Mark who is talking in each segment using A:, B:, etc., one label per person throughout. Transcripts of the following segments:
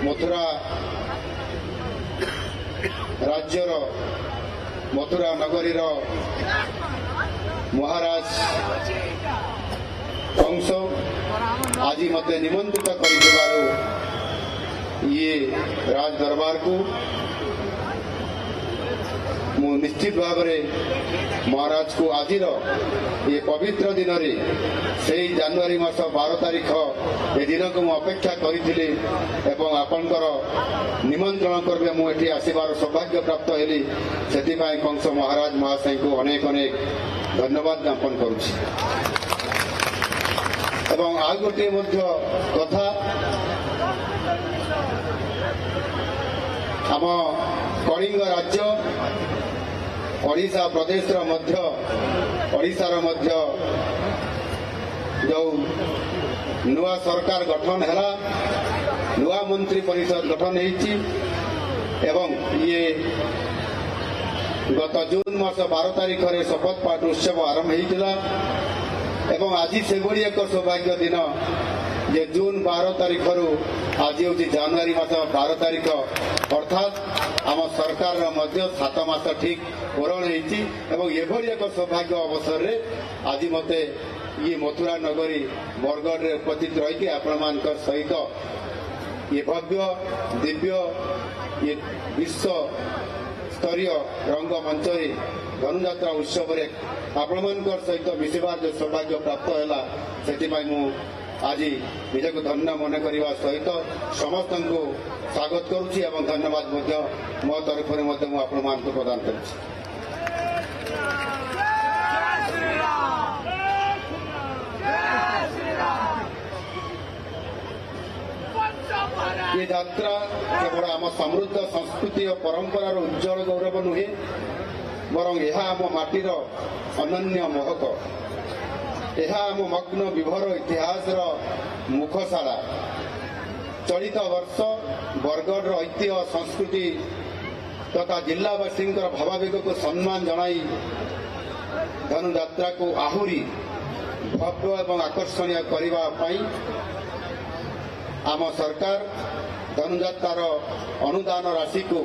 A: मथुरा राज्यर मथुरा नगरी महाराज कंस आज मते निमंत्रित कर ये राज दरबार को मु निश्चित भाव महाराज को आज ये पवित्र दिन से जनवरी मास 12 तारीख ए दिन को मुझे अपेक्षा करी आपणकर निमंत्रण करेंगे मुझे आसबार सौभाग्य प्राप्त हेली से कंस महाराज महाशय को अनेक अनेक धन्यवाद ज्ञापन करुच्ची। आ गोटे कथा आम कलिंग राज्य ओडिशा प्रदेश ओडिशार जो नुआ सरकार गठन है नुआ मंत्री परिषद गठन एवं ये गत जून मास 12 तारीख में शपथ पाठ उत्सव आरंभ होता एवं आज से एक सौभाग्य दिन जे जून 12 तारीख रु आज हूँ जनवरी मास 12 तारीख अर्थात आम सरकार 7 मास ठीक पूरण होती एक सौभाग्य अवसर रे आज मते ये मथुरा नगरी बरगढ़ रे उपस्थित रही आपण सहित ये भव्य दिव्य ये विश्व स्तरीय रंग मंच धनुଯାତ୍ରା उत्सव आपण सहित मिशबार जो सौभाग्य प्राप्त है से आज निजक धन्य मन करने सहित समस्त को स्वागत करुच्ची एवं धन्यवाद मो तरफ आपण प्रदान कर ये यात्रा केवल आम समृद्ध संस्कृति और परंपरार उज्जवल गौरव नुहे बरं यह आम माटीर अनन्य महक यह आम मग्न विभर इतिहास मुखशाला चलित वर्ष बरगढ़ ऐतिह्य संस्कृति तथा जिलावासी भावावेग को सम्मान जनाई धनुଯାତ୍ରା को आहुरी भव्य एवं आकर्षणीय करने आम सरकार धनुଯାତ୍ରାର अनुदान राशि को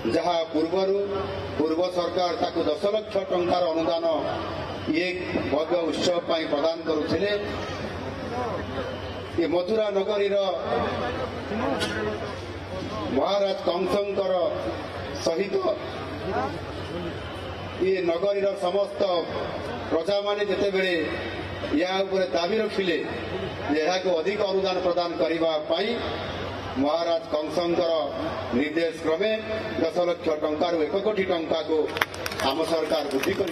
A: जहाँ पूर्व सरकार ताकू 10 लाख टंकार अनुदान ये भव्य उत्सव प्रदान करुले ये मथुरा नगरी महाराज कंसंकर सहित ये नगरी समस्त प्रजा माने जिते बेले या दाबी रखिले यह को अधिक अनुदान प्रदान करने महाराज कंसंकर निर्देश क्रमे 10 लाख टंकार 1 कोटी टंका को आम सरकार वृद्धि कर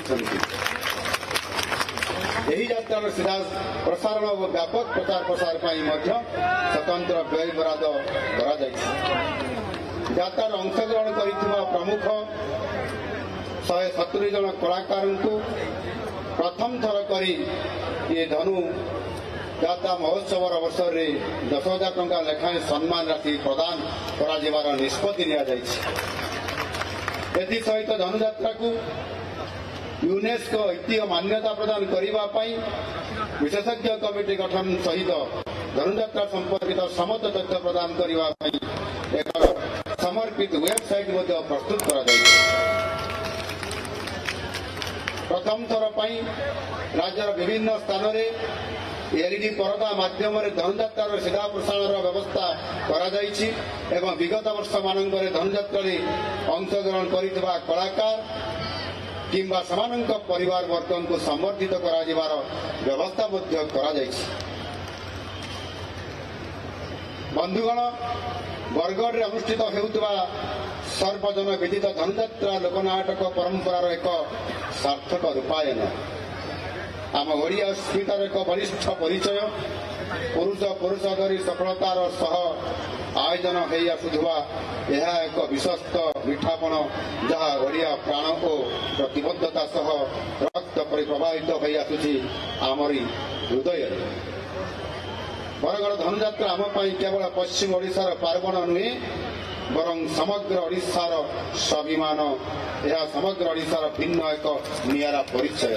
A: यात्रार सीधा प्रसारण और व्यापक प्रचार प्रसार स्वतंत्र व्यय बराद यात्रार अंशग्रहण कर प्रमुख 170 जन कलाकार को प्रथम थर कर ये धनु यात्रा महोत्सव अवसर में 10,000 टंका लेखाएं सम्मान राशि प्रदान कर निष्पत्ति सहित धनुଯାତ୍ରା को यूनेस्को ऐतिह्य मान्यता प्रदान करने विशेषज्ञ कमिटी गठन सहित धनुଯାତ୍ରା संपर्कित समस्त तथ्य प्रदान करने एक समर्पित वेबसाइट प्रस्तुत कर प्रथम थर राज्यर विभिन्न स्थान में एलईडी परदा माध्यम धनुଯାତ୍ରାର सीधा प्रसारण व्यवस्था एवं विगत वर्ष मानक धनुଯାତ୍ରାରେ अंशग्रहण कर कलाकार किंबा समानक परिवार वर्ग को संवर्धित कर व्यवस्था बंधुगण बरगढ़ में अनुष्ठित होता सर्वजन विदित धनुଯାତ୍ରା लोकनाटक परंपरार एक सार्थक रूपायन आम ओडिया अस्मितार एक वरिष्ठ परिचय पुरुष धरी सफलतार सह आयोजन हो आसुवा यह एक विश्वस्त मिठापण जहाँ ओडिया प्राण और प्रतिबद्धता सह रक्त परि प्रवाहित हो आसुची आमरी हृदय बरगढ़ धनुଯାତ୍ରା आम केवल पश्चिम ओडिशार पार्वण नुहे बरं समग्र ओडिशार स्वाभिमान यह समग्र ओडिशार भिन्न एक नियारा परिचय।